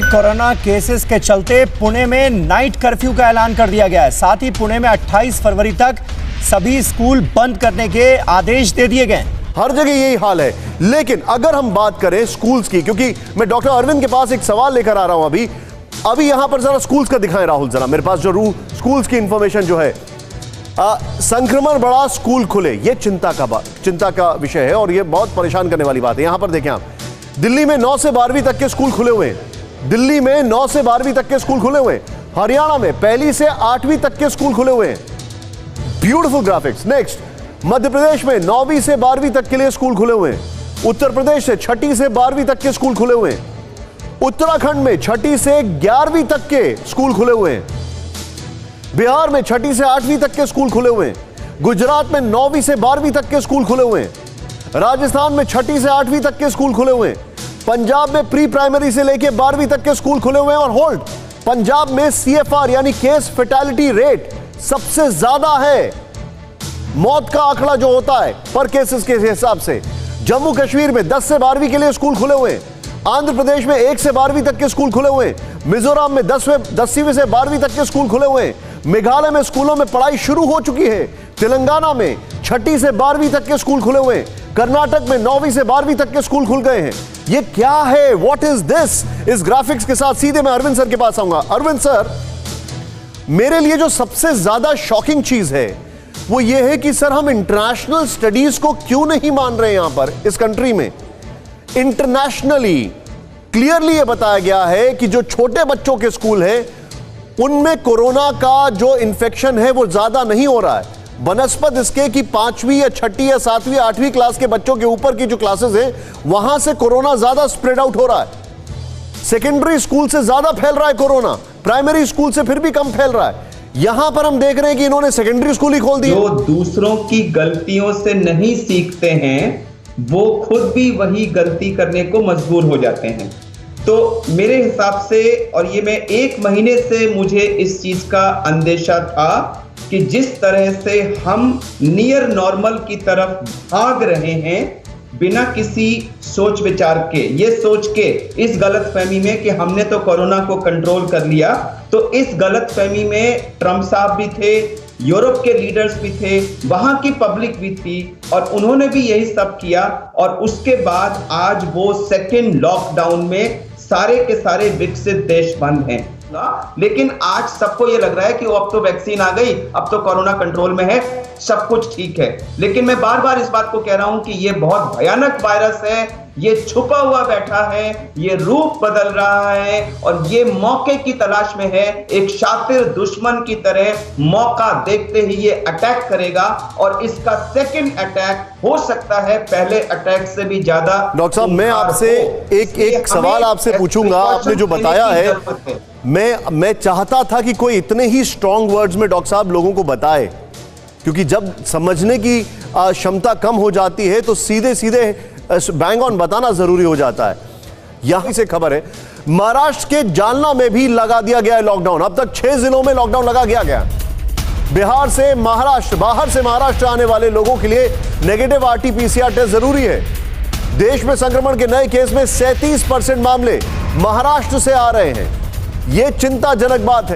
Corona cases के चलते पुणे में नाइट कर्फ्यू का ऐलान कर दिया गया है। साथ ही पुणे में 28 फरवरी तक सभी स्कूल बंद करने के आदेश दे दिए गए। हर जगह यही हाल है। लेकिन अगर हम बात करें स्कूल्स की, क्योंकि मैं डॉक्टर अरविंद के पास एक सवाल लेकर आ रहा हूं अभी यहां पर जरा स्कूल्स का दिखाएं राहुल, जरा मेरे पास जो स्कूल्स की इंफॉर्मेशन जो है, संक्रमण बढ़ा, स्कूल खुले, ये चिंता का विषय है और ये बहुत परेशान करने वाली बात है। यहां पर देखें आप, दिल्ली में 9 से 12वीं तक के स्कूल खुले हुए हैं। दिल्ली में 9 से 12वीं तक के स्कूल खुले हुए हैं। हरियाणा में 1 से 8वीं तक के स्कूल खुले हुए हैं। Beautiful graphics. Next, Madhya Pradesh में 9वीं से 12वीं तक के लिए स्कूल खुले हुए हैं। उत्तर प्रदेश से 6ठी से 12वीं तक के स्कूल खुले हुए हैं। उत्तराखंड में 6ठी से 11वीं तक के स्कूल खुले हुए हैं। बिहार में 6ठी से 8वीं तक के स्कूल खुले हुए हैं। गुजरात में 9वीं से 12वीं तक के स्कूल खुले हुए हैं। राजस्थान में 6ठी से 8वीं तक के स्कूल खुले हुए हैं। पंजाब में प्री प्राइमरी से लेकर 12वीं तक के स्कूल खुले हुए हैं। और होल्ड, पंजाब में CFR यानी केस फैटेलिटी रेट सबसे ज्यादा है, मौत का आंकड़ा जो होता है पर केसेस के हिसाब से। जम्मू कश्मीर में 10 से 12वीं के लिए स्कूल खुले हुए हैं। आंध्र प्रदेश में 1 से 12वीं तक के स्कूल खुले हुए हैं। मिजोरम में 10वीं से 12वीं तक के स्कूल खुले हुए हैं। मेघालय में स्कूलों में पढ़ाई शुरू हो चुकी है। तेलंगाना में 6ठी से 12वीं तक के स्कूल खुले हुए हैं। कर्नाटक में 9वीं से 12वीं तक के स्कूल खुल गए हैं। ये क्या है? What is this? इस ग्राफिक्स के साथ सीधे मैं अरविंद सर के पास आऊंगा। अरविंद सर, मेरे लिए जो सबसे ज्यादा शॉकिंग चीज है वो ये है कि सर, हम इंटरनेशनल स्टडीज को क्यों नहीं मान रहे? यहां पर इस कंट्री में इंटरनेशनली क्लियरली ये बताया गया है कि जो छोटे बच्चों के स्कूल हैं उनमें कोरोना का जो इन्फेक्शन है वो ज्यादा नहीं हो रहा है, बनस्पत इसके कि 5वीं या 6ठी या 7वीं 8वीं क्लास के बच्चों के ऊपर की जो क्लासेस हैं वहां से कोरोना ज्यादा स्प्रेड आउट हो रहा है। सेकेंडरी स्कूल से ज्यादा फैल रहा है कोरोना, प्राइमरी स्कूल से फिर भी कम फैल रहा है। यहां पर हम देख रहे हैं कि इन्होंने सेकेंडरी स्कूल ही खोल दिए। जो दूसरों की गलतियों से नहीं सीखते हैं वो खुद भी वही गलती करने को मजबूर हो जाते हैं। तो मेरे हिसाब से, और ये मैं 1 महीने से मुझे इस चीज का अंदेशा था कि जिस तरह से हम नियर नॉर्मल की तरफ भाग रहे हैं बिना किसी सोच विचार के, ये सोच के इस गलतफहमी में कि हमने तो कोरोना को कंट्रोल कर लिया, तो इस गलतफहमी में ट्रंप साहब भी थे, यूरोप के लीडर्स भी थे, वहां की पब्लिक भी थी और उन्होंने भी यही सब किया। और उसके बाद आज वो सेकेंड लॉकडाउन में सारे के सारे विकसित देश बंद हैं। लेकिन आज सबको ये लग रहा है कि अब तो वैक्सीन आ गई, अब तो कोरोना कंट्रोल में है, सब कुछ ठीक है। लेकिन मैं बार बार इस बात को कह रहा हूं कि ये बहुत भयानक वायरस है, ये छुपा हुआ बैठा है, ये रूप बदल रहा है और ये मौके की तलाश में है। एक शातिर दुश्मन की तरह मौका देखते ही ये अटैक करेगा और इसका सेकंड अटैक हो सकता है पहले अटैक से भी ज्यादा। डॉक्टर साहब, मैं आपसे एक सवाल आपसे पूछूंगा। आपने जो बताया है, मैं चाहता था कि कोई इतने ही स्ट्रॉन्ग वर्ड्स में डॉक्टर साहब लोगों को बताए, क्योंकि जब समझने की क्षमता कम हो जाती है तो सीधे सीधे बैंग ऑन बताना जरूरी हो जाता है। यहां से खबर है, महाराष्ट्र के जालना में भी लगा दिया गया है लॉकडाउन। अब तक 6 जिलों में लॉकडाउन लगा गया। बिहार से महाराष्ट्र, बाहर से महाराष्ट्र आने वाले लोगों के लिए नेगेटिव RT-PCR टेस्ट जरूरी है। देश में संक्रमण के नए केस में 37% मामले महाराष्ट्र से आ रहे हैं। यह चिंताजनक बात है।